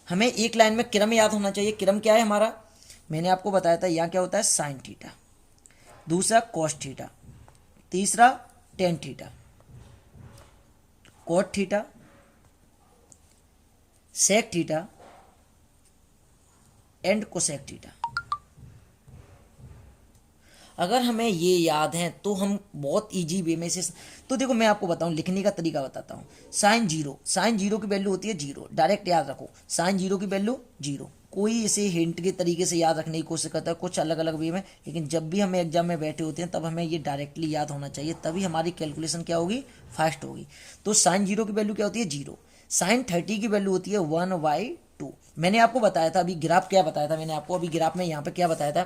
हमें एक लाइन में क्रम याद होना चाहिए। क्रम क्या है हमारा, मैंने आपको बताया था यहाँ क्या होता है साइन थीटा, दूसरा कॉस थीटा, तीसरा tan theta, cot theta, sec theta and cosec theta. अगर हमें ये याद है तो हम बहुत इजी वे में से, तो देखो मैं आपको बताऊं, लिखने का तरीका बताता हूँ। साइन जीरो की वैल्यू होती है जीरो, डायरेक्ट याद रखो साइन जीरो की वैल्यू जीरो। कोई इसे हिंट के तरीके से याद रखने की कोशिश करता है, कुछ अलग अलग वे में, लेकिन जब भी हमें एग्जाम में बैठे होते हैं तब हमें ये डायरेक्टली याद होना चाहिए, तभी हमारी कैलकुलेशन क्या होगी, फास्ट होगी। तो साइन जीरो की वैल्यू क्या होती है जीरो, साइन 30 की वैल्यू होती है 1/2। मैंने आपको बताया था अभी ग्राफ, क्या बताया था मैंने आपको अभी ग्राफ में यहाँ पे क्या बताया था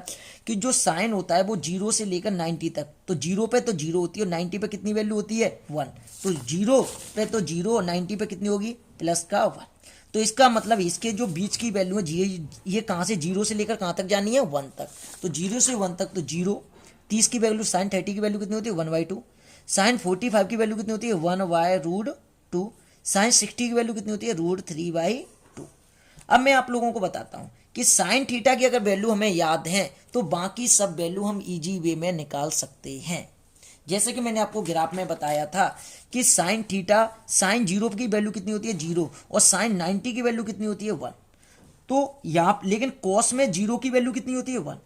कि जो साइन होता है वो जीरो से लेकर 90 तक, तो जीरो पे तो जीरो होती है और 90 पे कितनी वैल्यू होती है 1। तो जीरो पे तो जीरो और 90 पे कितनी होगी प्लस का 1। तो इसका मतलब इसके जो बीच की वैल्यू है ये कहाँ से जीरो से लेकर कहाँ तक जानी है 1 तक। तो जीरो से 1 तक तो जीरो, 30 की वैल्यू, साइन 30 की वैल्यू कितनी होती है 1/2, साइन 45 की वैल्यू कितनी होती है 1/√2, साइन 60 की वैल्यू कितनी होती है √3/2। अब मैं आप लोगों को बताता हूं कि साइन थीटा की अगर वैल्यू हमें याद है तो बाकी सब वैल्यू हम इजी वे में निकाल सकते हैं। जैसे कि मैंने आपको ग्राफ में बताया था कि साइन थीटा, साइन जीरो की वैल्यू कितनी होती है जीरो और साइन 90 की वैल्यू कितनी होती है 1। तो यहाँ लेकिन कॉस में जीरो की वैल्यू कितनी होती है 1।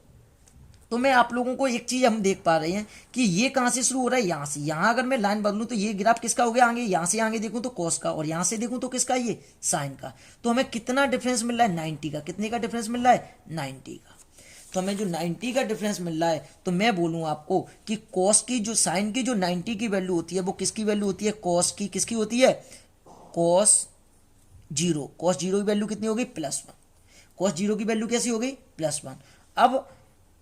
तो मैं आप लोगों को एक चीज हम देख पा रहे हैं कि ये कहां से शुरू हो रहा है, यहां से। यहां अगर मैं लाइन बदलूं तो ये ग्राफ किसका हो गया आगे, यहां से आगे देखूं तो कॉस का, और यहां से देखूं तो किसका, ये साइन का। तो हमें कितना डिफरेंस मिल रहा है 90 का, कितने का डिफरेंस मिल रहा है 90 का। तो हमें जो 90 का डिफरेंस मिल रहा है तो मैं बोलूं आपको कि कॉस की जो, साइन की जो 90 की वैल्यू होती है वो किसकी वैल्यू होती है, कॉस की। किसकी होती है, कॉस जीरो। कॉस जीरो की वैल्यू कितनी होगी +1। कॉस जीरो की वैल्यू कैसी होगी +1। अब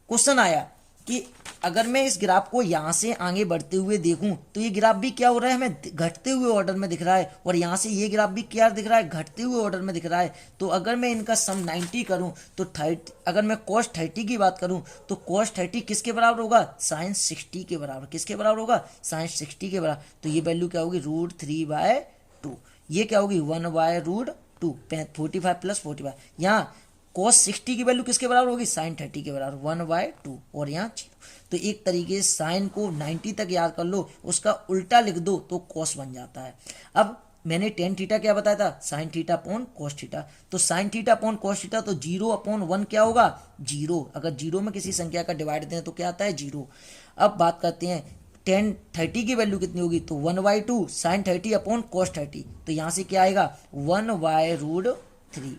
क्वेश्चन आया कि अगर मैं इस ग्राफ को यहां से आगे बढ़ते हुए देखूं तो ये ग्राफ भी क्या हो रहा है, हमें घटते हुए ऑर्डर में दिख रहा है, और यहां से ये ग्राफ भी क्या दिख रहा है, घटते हुए ऑर्डर में दिख रहा है। तो अगर मैं इनका सम 90 करूं तो 30, अगर मैं cos 30 की बात करूं तो cos 30 किसके बराबर होगा, साइन 60 के बराबर। किसके बराबर होगा, साइन 60 के बराबर। तो ये वैल्यू क्या होगी √3/2। ये क्या होगी 1/√2, 45 + 45। यहाँ cos 60 की वैल्यू किसके बराबर होगी, साइन 30 के बराबर 1/2, और यहाँ 0। तो एक तरीके से साइन को 90 तक याद कर लो, उसका उल्टा लिख दो तो cos बन जाता है। अब मैंने टेन थीटा क्या बताया था, sine theta upon cos theta. तो sine theta upon cos theta, तो 0/1 क्या होगा, 0। अगर 0 में किसी संख्या का डिवाइड दें तो क्या आता है 0। अब बात करते हैं टेन 30 की वैल्यू कितनी होगी, तो 1/2 साइन 30 अपॉन cos 30। तो यहाँ से क्या आएगा 1/√3।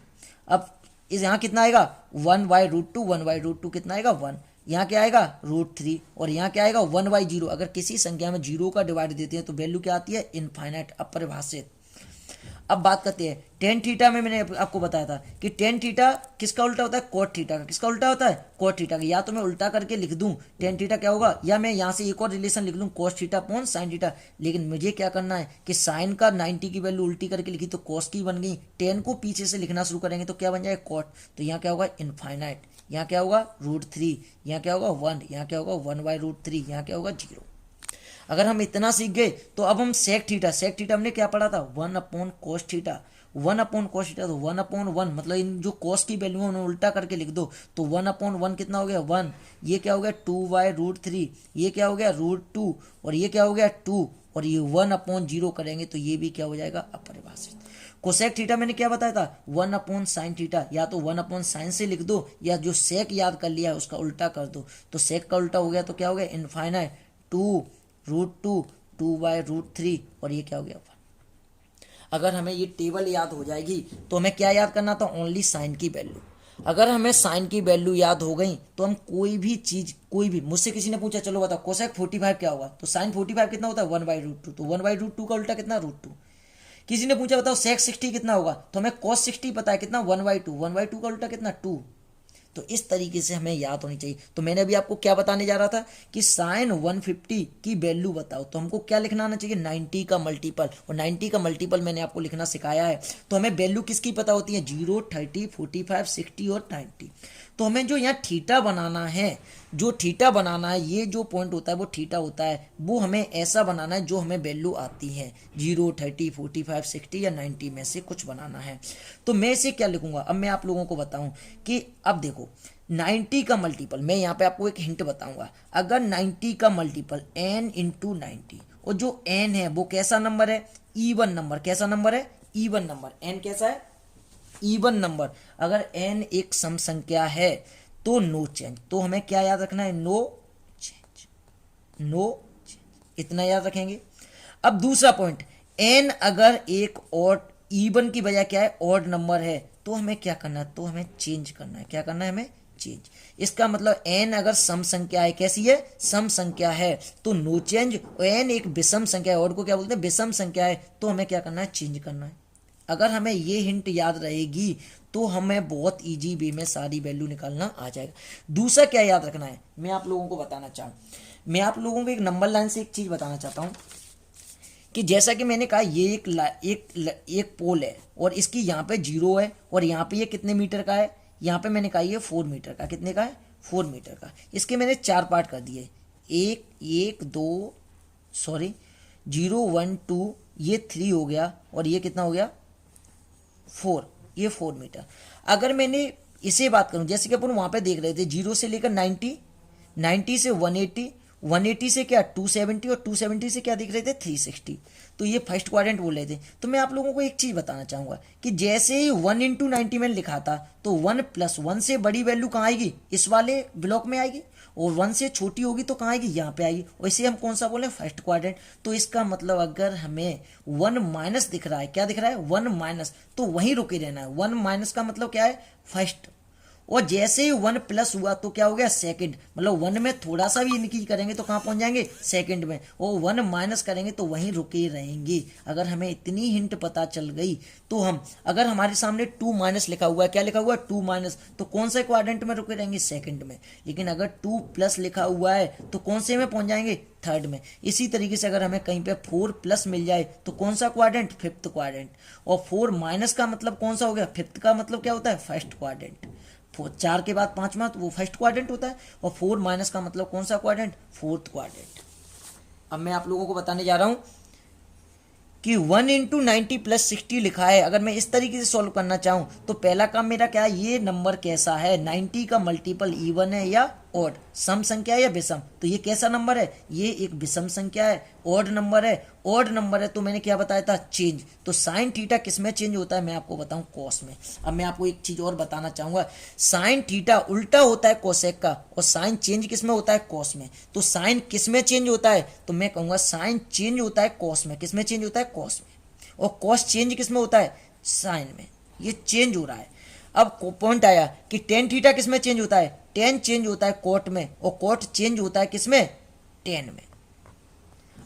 अब इस यहाँ कितना आएगा 1/√2, 1/√2 कितना आएगा 1। यहाँ क्या आएगा √3, और यहाँ क्या आएगा 1/0। अगर किसी संख्या में 0 का डिवाइड देते हैं तो वैल्यू क्या आती है, इनफाइनाइट, अपरिभाषित। अब बात करते हैं टेन थीटा में, मैंने आपको बताया था कि टेन थीटा किसका उल्टा होता है, कॉट थीटा का। किसका उल्टा होता है, कॉट थीटा का। या तो मैं उल्टा करके लिख दूं टेन थीटा क्या होगा, या मैं यहाँ से एक और रिलेशन लिख लूँ cos theta upon sine theta. लेकिन मुझे क्या करना है कि साइन का 90 की वैल्यू उल्टी करके लिखी तो कॉस की बन गई, टेन को पीछे से लिखना शुरू करेंगे तो क्या बन जाएगा कॉट। तो यहाँ क्या होगा इनफाइनाइट, यहाँ क्या होगा √3, यहाँ क्या होगा 1, यहाँ क्या होगा 1/√3, यहाँ क्या होगा 0। अगर हम इतना सीख गए तो अब हम सेक थीटा हमने क्या पढ़ा था 1/cos थीटा। 1/cos थीटा, तो 1/1 मतलब इन जो cos की वैल्यू है उन्हें उल्टा करके लिख दो तो 1/1 कितना हो गया 1। ये क्या हो गया 2/√3, ये क्या हो गया √2, और ये क्या हो गया 2, और ये 1/0 करेंगे तो ये भी क्या हो जाएगा अपरिभाषित। कोसेक थीटा मैंने क्या बताया था 1/sin थीटा, या तो 1/sin से लिख दो, या जो सेक याद कर लिया है उसका उल्टा कर दो। तो सेक का उल्टा हो गया तो क्या हो गया इनफाइनाइट 2√2, 2/√3, और ये क्या हो गया 1। अगर हमें ये टेबल याद हो जाएगी तो हमें क्या याद करना था, ओनली साइन की वैल्यू। अगर हमें साइन की वैल्यू याद हो गई तो हम कोई भी चीज, कोई भी, मुझसे किसी ने पूछा चलो बताओ कोसेक 45 क्या होगा, तो साइन 45 कितना होता है 1/√2, तो 1/√2 का उल्टा कितना √2। किसी ने पूछा बताओ सेक 60 कितना होगा, तो हमें cos 60 पता है कितना 1/2, 1/2 का उल्टा कितना 2। तो इस तरीके से हमें याद होनी चाहिए। तो मैंने अभी आपको क्या बताने जा रहा था कि साइन 150 की वैल्यू बताओ, तो हमको क्या लिखना आना चाहिए, 90 का मल्टीपल, और 90 का मल्टीपल मैंने आपको लिखना सिखाया है। तो हमें वैल्यू किसकी पता होती है, 0, 30, 45, 60 और 90। तो हमें जो यहाँ थीटा बनाना है, जो थीटा बनाना है, ये जो पॉइंट होता है वो थीटा होता है, वो हमें ऐसा बनाना है जो हमें वैल्यू आती है, 0, 30, 45, 60 या 90 में से कुछ बनाना है। तो मैं इसे क्या लिखूंगा, अब मैं आप लोगों को बताऊं कि अब देखो 90 का मल्टीपल, मैं यहाँ पे आपको एक हिंट बताऊंगा। अगर 90 का मल्टीपल n इंटू 90, और जो n है वो कैसा नंबर है, इवन नंबर। कैसा नंबर है, इवन नंबर। n कैसा है, इवन नंबर। अगर n एक सम संख्या है तो नो चेंज। तो हमें क्या याद रखना है, नो चेंज, नो चेंज, इतना याद रखेंगे। अब दूसरा पॉइंट, n अगर एक और इवन की बजाय क्या है, ऑड नंबर है, तो हमें क्या करना है, तो हमें चेंज करना है। क्या करना है, हमें चेंज। इसका मतलब n अगर सम संख्या है, कैसी है, सम संख्या है, तो नो चेंज। और n एक विषम संख्या है, और को क्या बोलते हैं, विषम संख्या है, तो हमें क्या करना है, चेंज करना है। अगर हमें ये हिंट याद रहेगी तो हमें बहुत इजी वे में सारी वैल्यू निकालना आ जाएगा। दूसरा क्या याद रखना है, मैं आप लोगों को बताना चाहूँ, मैं आप लोगों को एक नंबर लाइन से एक चीज बताना चाहता हूँ कि जैसा कि मैंने कहा ये एक पोल है, और इसकी यहाँ पे 0 है, और यहाँ पे ये कितने मीटर का है, यहाँ पे मैंने कहा ये 4 मीटर का। कितने का है, 4 मीटर का। इसके मैंने 4 पार्ट कर दिए, 0, 1, 2, ये 3 हो गया, और ये कितना हो गया, 4, ये 4 मीटर। अगर मैंने इसे बात करूं, जैसे कि अपन वहां पे देख रहे थे 0 से लेकर 90, 90 से 180, 180 से क्या 270, और 270 से क्या देख रहे थे 360। तो ये फर्स्ट क्वाड्रेंट बोल रहे थे। तो मैं आप लोगों को एक चीज बताना चाहूंगा कि जैसे ही 1 इंटू 90 मैंने लिखा था, तो 1 + 1 से बड़ी वैल्यू कहाँ आएगी, इस वाले ब्लॉक में आएगी, और 1 से छोटी होगी तो कहाँ आएगी, यहाँ पे आएगी। वैसे हम कौन सा बोले, फर्स्ट क्वाड्रेंट। तो इसका मतलब अगर हमें 1 माइनस दिख रहा है, क्या दिख रहा है, 1 माइनस, तो वहीं रुके रहना है। 1 माइनस का मतलब क्या है, फर्स्ट। और जैसे ही 1 प्लस हुआ तो क्या हो गया, सेकंड। मतलब 1 में थोड़ा सा भी इंक्रीज करेंगे तो कहाँ पहुंच जाएंगे, सेकंड में। और 1 माइनस करेंगे तो वहीं रुके रहेंगे। अगर हमें इतनी हिंट पता चल गई तो हम, अगर हमारे सामने 2 माइनस लिखा हुआ है, क्या लिखा हुआ है, 2 माइनस, तो कौन से क्वाड्रेंट में रुके रहेंगे, सेकंड में। लेकिन अगर 2 प्लस लिखा हुआ है तो कौन से में पहुंच जाएंगे, थर्ड में। इसी तरीके से अगर हमें कहीं पे 4 प्लस मिल जाए तो कौन सा क्वाड्रेंट, फिफ्थ क्वाड्रेंट। और 4 माइनस का मतलब कौन सा हो गया, फिफ्थ का मतलब क्या होता है, फर्स्ट क्वाड्रेंट। 4 के बाद 5वां तो वो फर्स्ट क्वाड्रेंट होता है, और 4 माइनस का मतलब कौन सा क्वाड्रेंट, फोर्थ क्वाड्रेंट। अब मैं आप लोगों को बताने जा रहा हूं कि 1 इंटू 90 + 60 लिखा है। अगर मैं इस तरीके से सॉल्व करना चाहूं तो पहला काम मेरा क्या है, ये नंबर कैसा है, 90 का मल्टीपल इवन है या ऑड, सम संख्या है या विषम। तो ये कैसा नंबर है, ये एक विषम संख्या है, ऑड नंबर है। ऑड नंबर है तो मैंने क्या बताया था, चेंज। तो साइन थीटा किस में चेंज होता है, मैं आपको बताऊं, कॉस में। अब मैं आपको एक चीज और बताना चाहूंगा, साइन थीटा उल्टा होता है कोसेक का, और साइन चेंज किस में होता है, कॉस में। तो साइन किस में चेंज होता है, तो मैं कहूंगा साइन चेंज होता है कॉस में। किस में चेंज होता है, कॉस में। और कॉस चेंज किस में होता है, साइन में। ये चेंज हो रहा है। अब पॉइंट आया कि टेन थीटा किस में चेंज होता है, टेन चेंज होता है कोट में, और कोट चेंज होता है किसमें, टेन में।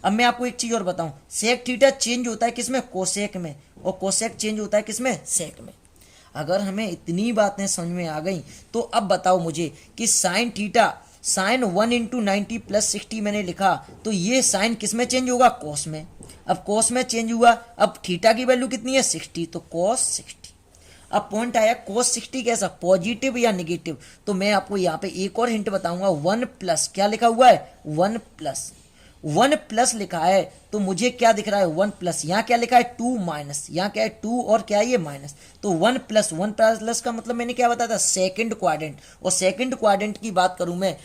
अब मैं आपको एक चीज और बताऊं, सेक थीटा चेंज होता है किसमें, कोसेक में, और कोसेक चेंज होता है किसमें, सेक में। अगर हमें इतनी बातें समझ में आ गई तो अब बताओ मुझे कि साइन थीटा, साइन 1 इंटू 90 + 60 मैंने लिखा, तो ये साइन किस में चेंज होगा, कॉस में। अब कॉस में चेंज हुआ, अब थीटा की वैल्यू कितनी है, 60, तो कॉस 60। अब पॉइंट आया cos 60 कैसा, पॉजिटिव या निगेटिव। तो मैं आपको यहाँ पे एक और हिंट बताऊंगा, 1 प्लस, क्या लिखा हुआ है, 1 प्लस, 1 प्लस लिखा है, तो मुझे क्या दिख रहा है, 1 प्लस। यहाँ क्या लिखा है, 2 माइनस, यहाँ क्या है 2 और क्या है ये माइनस। तो 1 प्लस, 1 प्लस का मतलब मैंने क्या बताया था, सेकंड क्वाड्रेंट। और सेकंड क्वाड्रेंट की बात करूं मैं,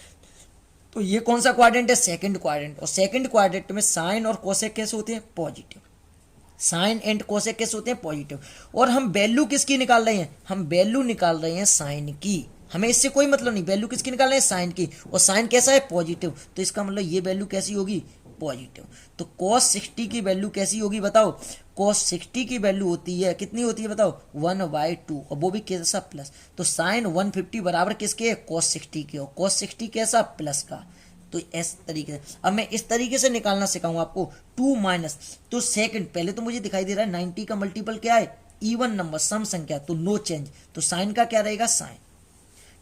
तो ये कौन सा क्वाड्रेंट है, सेकंड क्वाड्रेंट। और सेकंड क्वाड्रेंट में साइन और कोसेक कैसे होते हैं, पॉजिटिव। साइन एंड कोसेक कैसे होते हैं, पॉजिटिव। और हम वैल्यू किसकी निकाल रहे हैं, हम वैल्यू निकाल रहे हैं साइन की। हमें इससे कोई मतलब नहीं, वैल्यू किसकी निकाल रहे हैं, साइन की। और साइन कैसा है, पॉजिटिव। तो इसका मतलब ये वैल्यू कैसी होगी, पॉजिटिव। तो cos 60 की वैल्यू कैसी होगी बताओ, cos 60 की वैल्यू होती है, कितनी होती है बताओ, 1/2, और वो भी कैसा, प्लस। तो साइन 150 बराबर किसके है, cos 60 के, और cos 60 कैसा, प्लस का। तो इस तरीके से, अब मैं इस तरीके से निकालना सिखाऊंगा आपको, 2 माइनस, तो सेकंड, पहले तो मुझे दिखाई दे रहा है 90 का मल्टीपल क्या है, इवन नंबर, सम संख्या, तो नो चेंज। तो साइन का क्या रहेगा, साइन।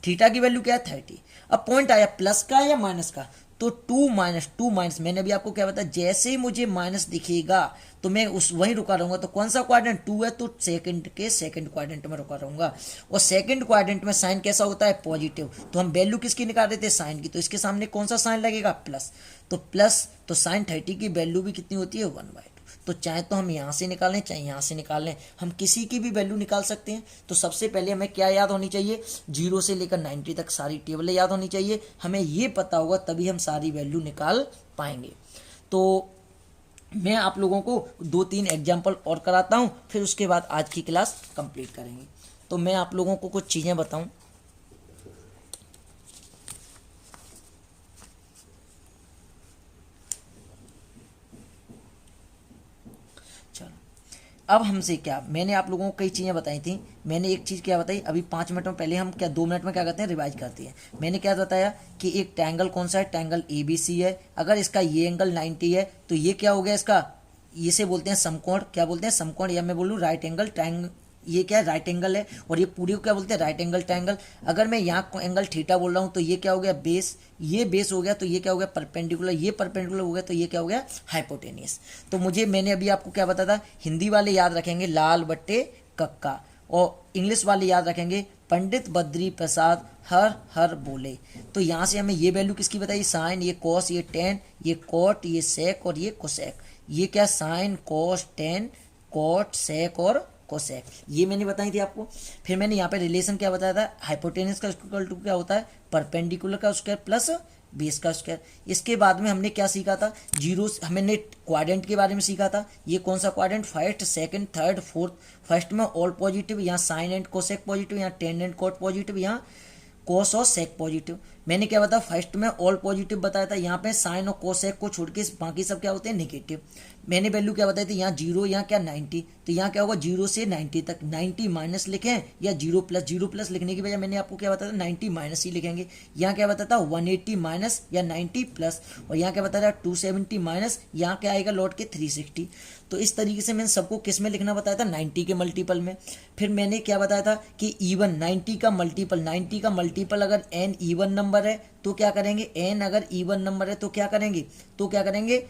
थीटा की वैल्यू क्या है 30। अब पॉइंट आया प्लस का या माइनस का, तो टू माइनस मैंने अभी आपको क्या बताया, जैसे ही मुझे माइनस दिखेगा तो मैं उस वहीं रुका रहूंगा। तो कौन सा क्वाड्रेंट 2 है, तो सेकंड के सेकंड क्वाड्रेंट में रुका रहूंगा। और सेकंड क्वाड्रेंट में साइन कैसा होता है, पॉजिटिव। तो हम वैल्यू किसकी निकाल रहे थे, साइन की, तो इसके सामने कौन सा साइन लगेगा, प्लस। तो प्लस, तो साइन 30 की वैल्यू भी कितनी होती है, 1/2। तो चाहे तो हम यहाँ से निकाल लें चाहे यहाँ से निकाल लें, हम किसी की भी वैल्यू निकाल सकते हैं। तो सबसे पहले हमें क्या याद होनी चाहिए, 0 से लेकर 90 तक सारी टेबलें याद होनी चाहिए। हमें ये पता होगा तभी हम सारी वैल्यू निकाल पाएंगे। तो मैं आप लोगों को 2-3 एग्जाम्पल और कराता हूँ, फिर उसके बाद आज की क्लास कंप्लीट करेंगे। तो मैं आप लोगों को कुछ चीज़ें बताऊँ। अब हमसे क्या, मैंने आप लोगों को कई चीज़ें बताई थी। मैंने एक चीज़ क्या बताई अभी 5 मिनट में, पहले हम क्या 2 मिनट में क्या करते हैं, रिवाइज करते हैं। मैंने क्या बताया कि एक ट्रायंगल कौन सा है, ट्रायंगल ABC है। अगर इसका ये एंगल 90 है तो ये क्या हो गया, इसका इसे बोलते हैं समकोण। क्या बोलते हैं, समकोण, या मैं बोलूँ राइट एंगल ट्रायंगल। ये क्या है, राइट एंगल है। और ये पूरी को क्या बोलते हैं, राइट एंगल ट्रायंगल। अगर मैं यहाँ एंगल थीटा बोल रहा हूँ तो ये क्या हो गया, बेस। ये बेस हो गया तो ये क्या हो गया, परपेंडिकुलर। ये परपेंडिकुलर हो गया तो ये क्या हो गया, हाइपोटेनियस। तो मैंने अभी आपको क्या बताया था, हिंदी वाले याद रखेंगे लाल बट्टे कक्का, और इंग्लिश वाले याद रखेंगे पंडित बद्री प्रसाद हर हर बोले। तो यहाँ से हमें ये वैल्यू किसकी बताई, साइन, ये कॉस, ये टेन, ये कॉट, ये सेक और ये कोसेक। ये क्या, साइन, कॉस, टेन, कॉट, सेक और कोसेक, ये मैंने बताई थी आपको। फिर मैंने यहाँ पे रिलेशन क्या बताया था, हाइपोटेनस का इक्वल टू क्या होता है, परपेंडिकुलर का स्क्वायर प्लस बेस का स्क्वायर। इसके बाद में हमने क्या सीखा था, जीरो, हमने क्वाड्रेंट के बारे में सीखा था। ये कौन सा quadrant, first, second, third, fourth. First में ऑल पॉजिटिव, यहाँ साइन एंड कोसेक पॉजिटिव, यहाँ टेन एंड कॉट पॉजिटिव, यहाँ कोस और सेक पॉजिटिव। मैंने क्या बताया, फर्स्ट में ऑल पॉजिटिव बताया था, यहाँ पे साइन और कोसेक को छोड़ के बाकी सब क्या होते हैं, नेगेटिव। मैंने वैल्यू क्या बताई थी, यहाँ 0, यहाँ क्या 90। तो यहाँ क्या होगा, 0 से 90 तक, 90 माइनस लिखें या 0 प्लस लिखने की बजाय मैंने आपको क्या बताया था, 90 माइनस ही लिखेंगे। यहाँ क्या बताया था, 180 माइनस या 90 प्लस। और यहाँ क्या बताया था, 270 माइनस, यहाँ क्या आएगा लौट के 360। तो इस तरीके से मैंने सबको किस में लिखना बताया था, 90 के मल्टीपल में। फिर मैंने क्या बताया था कि इवन 90 का मल्टीपल अगर n इवन नंबर है तो क्या करेंगे, n अगर इवन नंबर है तो क्या करेंगे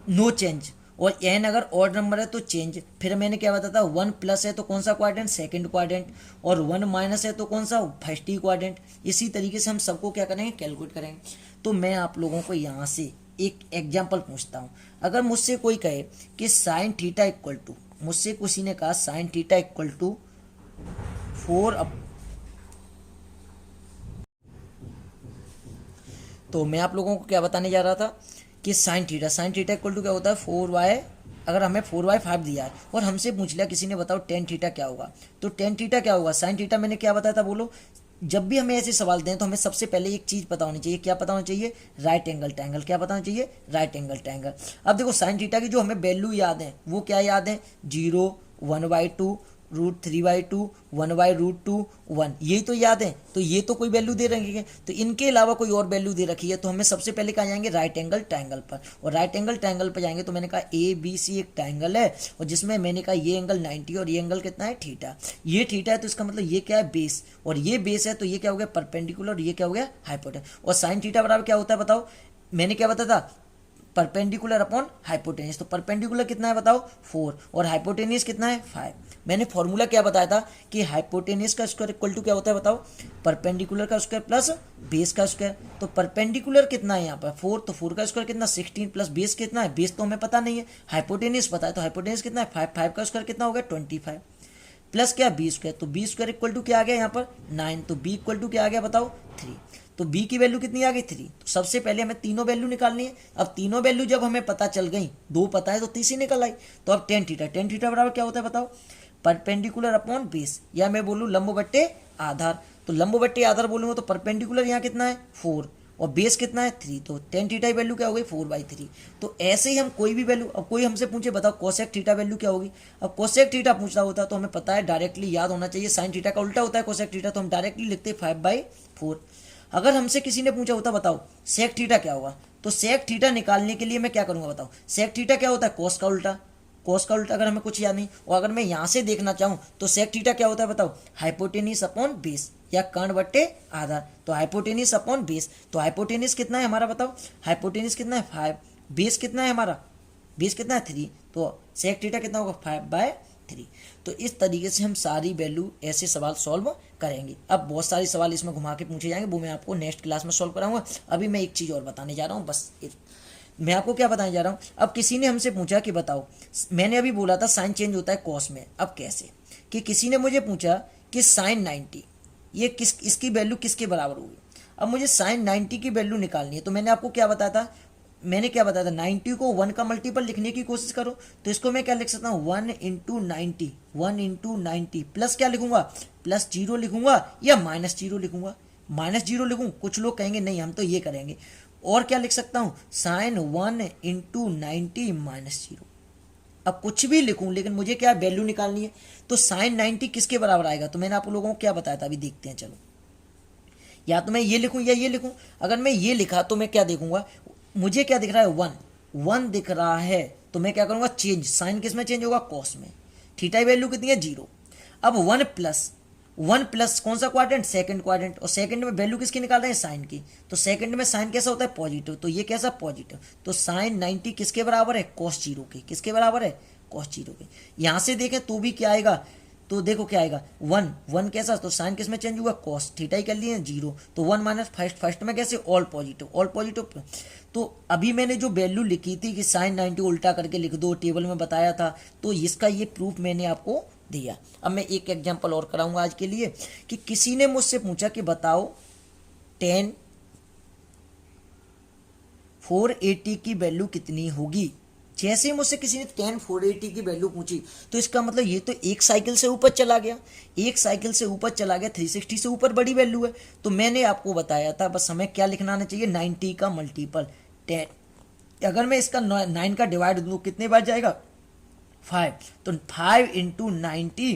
नो चेंज, और n अगर ऑड नंबर है तो चेंज। फिर मैंने क्या बताया था, 1 प्लस है तो कौन सा क्वाड्रेंट, सेकंड क्वाड्रेंट, और 1 माइनस है तो कौन सा, फर्स्ट ही क्वाड्रेंट। इसी तरीके से हम सबको क्या करेंगे, कैलकुलेट करेंगे। तो मैं आप लोगों को यहाँ से एक एग्जाम्पल पूछता हूँ। अगर मुझसे कोई कहे कि साइन थीटा इक्वल टू, मुझसे किसी ने कहा साइन थीटा इक्वल टू 4, तो मैं आप लोगों को क्या बताने जा रहा था कि साइन थीटा इक्वल टू क्या होता है, 4y। अगर हमें 4/5 दिया है और हमसे पूछ लिया किसी ने, बताओ टेन थीटा क्या होगा, तो टेन थीटा क्या होगा, साइन थीटा मैंने क्या बताया था, बोलो। जब भी हमें ऐसे सवाल दें तो हमें सबसे पहले एक चीज पता होनी चाहिए, क्या पता होना चाहिए, राइट एंगल ट्रायंगल। क्या पता होना चाहिए, राइट एंगल ट्रायंगल। अब देखो साइन थीटा की जो हमें वैल्यू याद है वो क्या याद है, 0, 1/2, √3/2, 1/√2, 1, यही तो याद है। तो ये तो कोई वैल्यू दे रखी है, तो इनके अलावा कोई और वैल्यू दे रखी है, तो हमें सबसे पहले कहाँ जाएंगे, राइट एंगल ट्रायंगल पर। और राइट एंगल ट्रायंगल पर जाएंगे तो मैंने कहा ABC एक ट्रायंगल है, और जिसमें मैंने कहा ये एंगल 90 और ये एंगल कितना है, थीटा। ये थीटा है तो इसका मतलब ये क्या है, बेस, और ये बेस है तो ये क्या हो गया, परपेंडिकुलर, और ये क्या हो गया, हाइपोटेनस। और साइन थीटा बराबर क्या होता है बताओ, मैंने क्या बताया था, परपेंडिकुलर अपॉन हाइपोटेनियस। तो परपेंडिकुलर कितना है बताओ, 4, और हाइपोटेनियस कितना है, 5। मैंने फॉर्मूला क्या बताया था कि हाइपोटेनियस का स्क्वायर इक्वल टू क्या होता है बताओ, परपेंडिकुलर का स्क्वायर प्लस बेस का स्क्वायर। तो परपेंडिकुलर कितना है यहाँ पर 4, तो 4 का स्क्वायर कितना 16 प्लस बेस कितना है, बेस तो हमें पता नहीं है, हाइपोटेनियस पता है, तो हाइपोटेनियस कितना है 5, 5 का स्क्वायर कितना हो गया 25 प्लस क्या बी स्क्वायर। तो बी स्क्वायर इक्वल टू क्या आ गया यहाँ पर 9, तो बी इक्वल टू क्या आ गया बताओ 3। तो b की वैल्यू कितनी आ गई 3। तो सबसे पहले हमें तीनों वैल्यू निकालनी है। अब तीनों वैल्यू जब हमें पता चल गई, 2 पता है तो तीसरी निकल आई। तो अब टेन थीटा बराबर क्या होता है बताओ, परपेंडिकुलर अपॉन बेस, या मैं बोलूँ लंब बट्टे आधार। तो लंब बट्टे आधार बोलूंगा तो परपेंडिकुलर यहाँ कितना है 4 और बेस कितना है 3, तो टेन थीटा की वैल्यू क्या हो गई 4/3। तो ऐसे ही हम कोई भी वैल्यू, अब कोई हमसे पूछे बताओ कोसेक थीटा वैल्यू क्या होगी, अब कोसेक थीटा पूछना होता तो हमें पता है डायरेक्टली याद होना चाहिए, साइन थीटा का उल्टा होता है कोसेक थीटा, तो हम डायरेक्टली लिखते 5/4। अगर हमसे किसी ने पूछा होता बताओ सेक थीटा क्या होगा, तो सेक थीटा निकालने के लिए मैं क्या करूंगा बताओ, सेक थीटा क्या होता है कोस का उल्टा, कॉस का उल्टा अगर हमें कुछ याद नहीं, और अगर मैं यहाँ से देखना चाहूँ तो सेक थीटा क्या होता है बताओ, हाइपोटेनिस अपॉन बेस या कर्ण बट्टे आधार। तो हाइपोटेनिस अपॉन बेस, तो हाइपोटेनिस कितना है हमारा बताओ, हाइपोटेनिस कितना है 5, बेस कितना है हमारा, बेस कितना है 3, तो सेक थीटा कितना होगा 5/3। तो इस तरीके से हम सारी वैल्यू ऐसे सवाल सॉल्व करेंगे। अब बहुत सारे सवाल इसमें घुमा के पूछे जाएंगे, वो मैं आपको नेक्स्ट क्लास में सॉल्व कराऊंगा। अभी मैं एक चीज़ और बताने जा रहा हूँ, बस मैं आपको क्या बताने जा रहा हूँ। अब किसी ने हमसे पूछा कि बताओ, मैंने अभी बोला था साइन चेंज होता है कॉस में, अब कैसे, कि किसी ने मुझे पूछा कि साइन 90 ये इसकी वैल्यू किसके बराबर होगी। अब मुझे साइन 90 की वैल्यू निकालनी है, तो मैंने आपको क्या बताया था, 90 को 1 का मल्टीपल लिखने की कोशिश करो। तो इसको मैं क्या लिख सकता हूँ 1 इंटू 90 प्लस क्या लिखूंगा, प्लस 0 लिखूंगा या माइनस 0 लिखूंगा, माइनस 0 लिखूँ। कुछ लोग कहेंगे नहीं हम तो ये करेंगे, और क्या लिख सकता हूँ साइन 1 इंटू 90 माइनस 0। अब कुछ भी लिखूं लेकिन मुझे क्या वैल्यू निकालनी है। तो साइन 90 किसके बराबर आएगा, तो मैंने आप लोगों को क्या बताया था, अभी देखते हैं चलो। या तो मैं ये लिखूं या ये लिखूं। अगर मैं ये लिखा तो मैं क्या देखूंगा, मुझे क्या दिख रहा है 1 दिख रहा है, तो मैं क्या करूंगा चेंज, साइन किस में चेंज होगा, कॉस में। थीटा की वैल्यू कितनी है 0। अब 1 प्लस कौन सा क्वाड्रेंट, सेकंड क्वाड्रेंट, और सेकंड में वैल्यू किसकी निकाल रहे हैं, साइन की। तो सेकंड में साइन कैसा होता है पॉजिटिव, तो ये कैसा पॉजिटिव। तो साइन 90 किसके बराबर है, कॉस 0 के, किसके बराबर है, कॉस 0 के। यहां से देखें तो भी क्या आएगा, तो देखो क्या आएगा 1 कैसा, तो साइन किस में चेंज हुआ, कॉस, थीटा ही कर लिए 0, तो 1 माइनस फर्स्ट में कैसे ऑल पॉजिटिव। तो अभी मैंने जो वैल्यू लिखी थी कि साइन 90 उल्टा करके लिख दो, टेबल में बताया था, तो इसका ये प्रूफ मैंने आपको दिया। अब मैं एक एग्जांपल और कराऊंगा आज के लिए, कि किसी ने मुझसे पूछा कि बताओ 10 480 की वैल्यू कितनी होगी। जैसे ही मुझसे किसी ने 10 480 की वैल्यू पूछी, तो इसका मतलब ये तो एक साइकिल से ऊपर चला गया, 360 से ऊपर बड़ी वैल्यू है। तो मैंने आपको बताया था बस हमें क्या लिखना आना चाहिए, 90 का मल्टीपल 10। अगर मैं इसका 9 का डिवाइड दूँ कितने बार जाएगा 5, तो 5 इंटू 90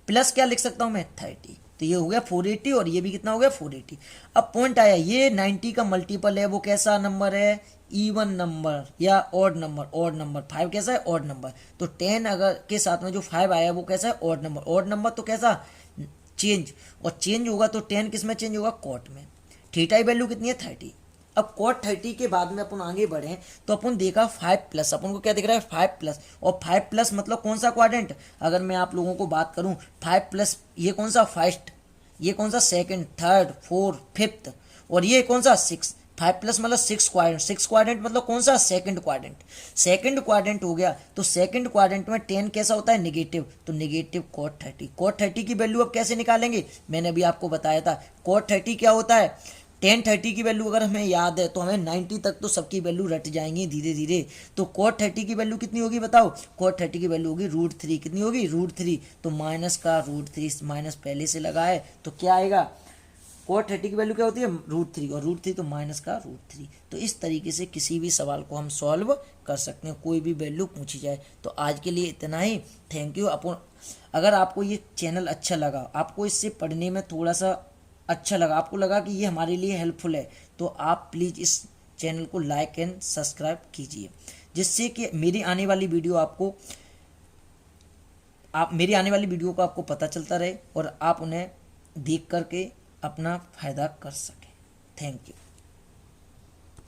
प्लस क्या लिख सकता हूँ मैं 30, तो ये हो गया 480 और ये भी कितना हो गया 480। अब पॉइंट आया, ये 90 का मल्टीपल है वो कैसा नंबर है, इवन नंबर या ऑड नंबर 5 कैसा है ऑड नंबर। तो 10 अगर के साथ में जो 5 आया वो कैसा है ऑड नंबर तो कैसा चेंज, और चेंज होगा तो 10 किस में चेंज होगा, कॉट में। थीटा की वैल्यू कितनी है 30। अब कॉट 30 के बाद में अपन आगे बढ़े तो अपन देखा 5 प्लस, अपन को क्या दिख रहा है 5 प्लस, और 5 प्लस मतलब कौन सा क्वाड्रेंट, अगर मैं आप लोगों को बात करूं 5 प्लस ये कौन सा फर्स्ट, ये कौन सा सेकंड, थर्ड, फोर्थ, फिफ्थ, और ये कौन सा 6। 5 प्लस मतलब 6 क्वाड्रेंट मतलब कौन सा सेकंड क्वाड्रेंट हो गया। तो सेकंड क्वाड्रेंट में 10 कैसा होता है नेगेटिव, तो नेगेटिव कॉट 30 की वैल्यू अब कैसे निकालेंगे, मैंने अभी आपको बताया था कॉट 30 क्या होता है 10 30 की वैल्यू अगर हमें याद है तो हमें 90 तक तो सबकी वैल्यू रट जाएंगी धीरे धीरे। तो कॉट 30 की वैल्यू कितनी होगी बताओ, कॉट 30 की वैल्यू होगी √3, कितनी होगी √3, तो माइनस का √3, माइनस पहले से लगा है तो क्या आएगा, कॉट 30 की वैल्यू क्या होती है √3, और √3 तो माइनस का √3। तो इस तरीके से किसी भी सवाल को हम सॉल्व कर सकते हैं, कोई भी वैल्यू पूछी जाए। तो आज के लिए इतना ही, थैंक यू। अगर आपको ये चैनल अच्छा लगा, आपको इससे पढ़ने में थोड़ा सा अच्छा लगा, आपको लगा कि ये हमारे लिए हेल्पफुल है, तो आप प्लीज़ इस चैनल को लाइक एंड सब्सक्राइब कीजिए, जिससे कि मेरी आने वाली वीडियो को आपको पता चलता रहे और आप उन्हें देख करके अपना फ़ायदा कर सकें। Thank you.